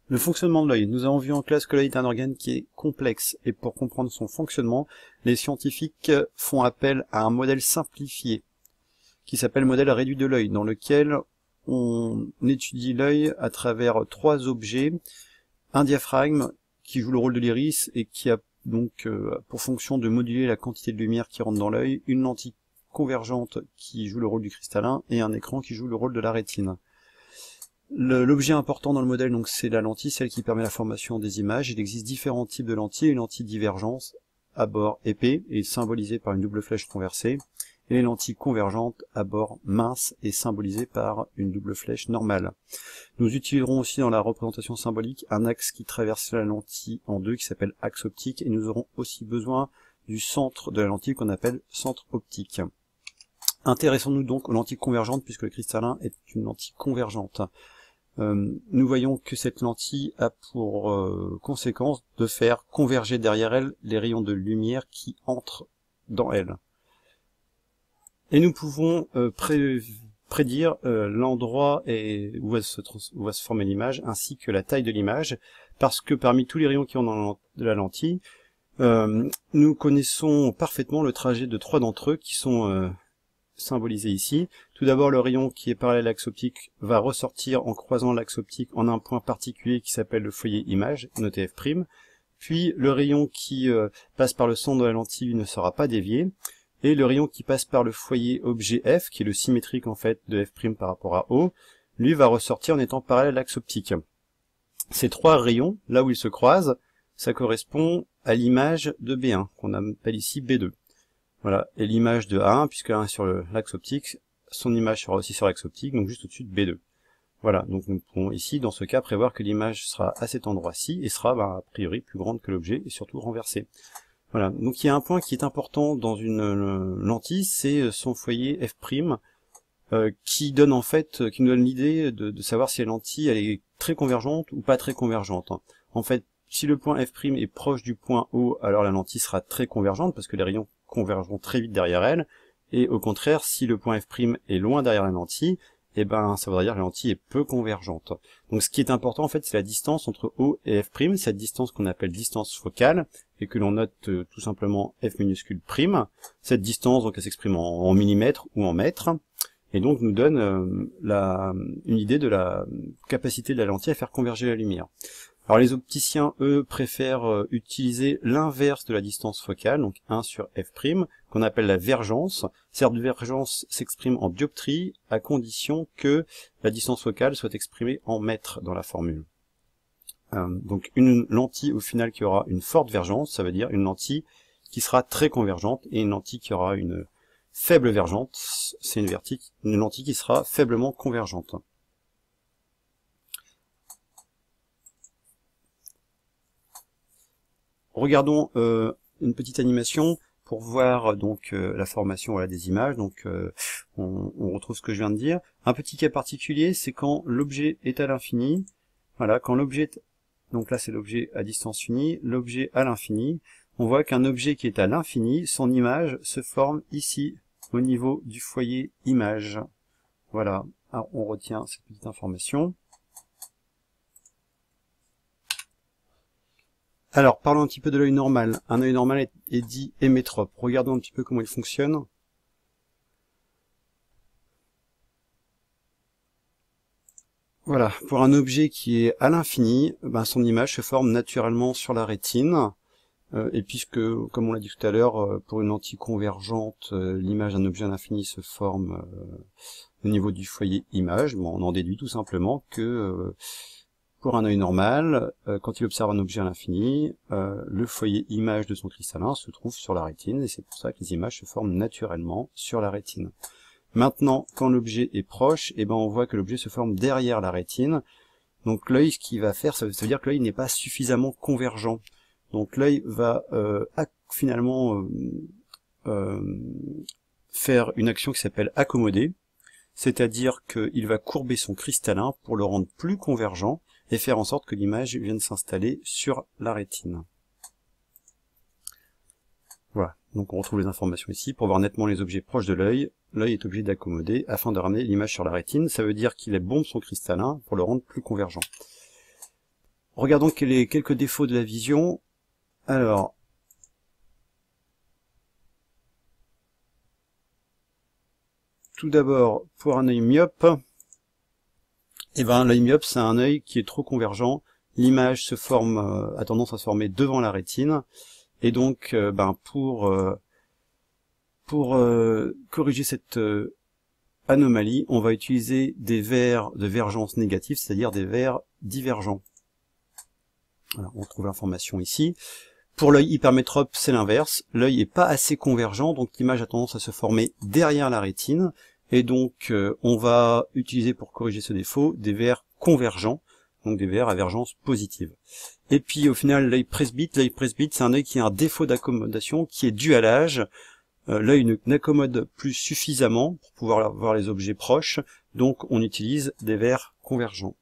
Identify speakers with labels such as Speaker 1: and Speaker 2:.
Speaker 1: Le fonctionnement de l'œil. Nous avons vu en classe que l'œil est un organe qui est complexe, et pour comprendre son fonctionnement, les scientifiques font appel à un modèle simplifié, qui s'appelle modèle réduit de l'œil, dans lequel on étudie l'œil à travers trois objets, un diaphragme qui joue le rôle de l'iris et qui a donc pour fonction de moduler la quantité de lumière qui rentre dans l'œil, une lentille convergente qui joue le rôle du cristallin et un écran qui joue le rôle de la rétine. L'objet important dans le modèle, donc, c'est la lentille, celle qui permet la formation des images. Il existe différents types de lentilles. Une lentille divergence à bord épais et symbolisée par une double flèche conversée, et les lentilles convergentes à bord mince et symbolisées par une double flèche normale. Nous utiliserons aussi dans la représentation symbolique un axe qui traverse la lentille en deux, qui s'appelle axe optique, et nous aurons aussi besoin du centre de la lentille qu'on appelle centre optique. Intéressons-nous donc aux lentilles convergentes, puisque le cristallin est une lentille convergente. Nous voyons que cette lentille a pour conséquence de faire converger derrière elle les rayons de lumière qui entrent dans elle. Et nous pouvons prédire l'endroit où va se former l'image, ainsi que la taille de l'image, parce que parmi tous les rayons qui ont dans la lentille, nous connaissons parfaitement le trajet de trois d'entre eux qui sont symbolisé ici. Tout d'abord, le rayon qui est parallèle à l'axe optique va ressortir en croisant l'axe optique en un point particulier qui s'appelle le foyer image, noté F'. Puis le rayon qui passe par le centre de la lentille ne sera pas dévié. Et le rayon qui passe par le foyer objet F, qui est le symétrique en fait de F' par rapport à O, lui va ressortir en étant parallèle à l'axe optique. Ces trois rayons, là où ils se croisent, ça correspond à l'image de B1, qu'on appelle ici B2. Voilà, et l'image de A1, puisque A1 est sur l'axe optique, son image sera aussi sur l'axe optique, donc juste au-dessus de B2. Voilà, donc nous pouvons ici, dans ce cas, prévoir que l'image sera à cet endroit-ci, et sera, a priori, plus grande que l'objet, et surtout renversée. Voilà, donc il y a un point qui est important dans une lentille, c'est son foyer F', qui donne en fait, qui nous donne l'idée de savoir si la lentille elle est très convergente ou pas très convergente. En fait, si le point F' est proche du point O, alors la lentille sera très convergente, parce que les rayons convergeront très vite derrière elle, et au contraire, si le point F' est loin derrière la lentille, eh ben ça voudrait dire que la lentille est peu convergente. Donc ce qui est important en fait, c'est la distance entre O et F', cette distance qu'on appelle distance focale, et que l'on note tout simplement F minuscule prime. Cette distance, donc, elle s'exprime en millimètres ou en mètres, et donc nous donne une idée de la capacité de la lentille à faire converger la lumière. Alors les opticiens, eux, préfèrent utiliser l'inverse de la distance focale, donc 1 sur F', qu'on appelle la vergence. Cette vergence s'exprime en dioptrie, à condition que la distance focale soit exprimée en mètres dans la formule. Donc une lentille au final qui aura une forte vergence, ça veut dire une lentille qui sera très convergente, et une lentille qui aura une faible vergence, c'est une lentille qui sera faiblement convergente. Regardons une petite animation pour voir donc la formation des images. Donc on retrouve ce que je viens de dire. Un petit cas particulier, c'est quand l'objet est à l'infini. Voilà, quand l'objet, donc là c'est l'objet à distance finie, l'objet à l'infini. On voit qu'un objet qui est à l'infini, son image se forme ici au niveau du foyer image. Voilà, alors, on retient cette petite information. Alors, parlons un petit peu de l'œil normal. Un œil normal est dit hémétrope. Regardons un petit peu comment il fonctionne. Voilà, pour un objet qui est à l'infini, son image se forme naturellement sur la rétine. Et puisque, comme on l'a dit tout à l'heure, pour une lentille convergente, l'image d'un objet à l'infini se forme au niveau du foyer image, on en déduit tout simplement que pour un œil normal, quand il observe un objet à l'infini, le foyer image de son cristallin se trouve sur la rétine, et c'est pour ça que les images se forment naturellement sur la rétine. Maintenant, quand l'objet est proche, on voit que l'objet se forme derrière la rétine. Donc l'œil, ce qu'il va faire, ça veut dire que l'œil n'est pas suffisamment convergent. Donc l'œil va finalement faire une action qui s'appelle accommoder, c'est-à-dire qu'il va courber son cristallin pour le rendre plus convergent, et faire en sorte que l'image vienne s'installer sur la rétine. Voilà, donc on retrouve les informations ici. Pour voir nettement les objets proches de l'œil, l'œil est obligé d'accommoder afin de ramener l'image sur la rétine. Ça veut dire qu'il bombe son cristallin pour le rendre plus convergent. regardons quelques défauts de la vision. Alors, tout d'abord, pour un œil myope, eh ben, l'œil myope, c'est un œil qui est trop convergent. L'image se forme, a tendance à se former devant la rétine. Et donc, pour corriger cette anomalie, on va utiliser des verres de vergence négative, c'est-à-dire des verres divergents. Alors, on trouve l'information ici. Pour l'œil hypermétrope, c'est l'inverse. L'œil n'est pas assez convergent, donc l'image a tendance à se former derrière la rétine. Et donc, on va utiliser pour corriger ce défaut des verres convergents, donc des verres à vergence positive. Et puis au final, l'œil presbyte, c'est un œil qui a un défaut d'accommodation qui est dû à l'âge. L'œil n'accommode plus suffisamment pour pouvoir voir les objets proches, donc on utilise des verres convergents.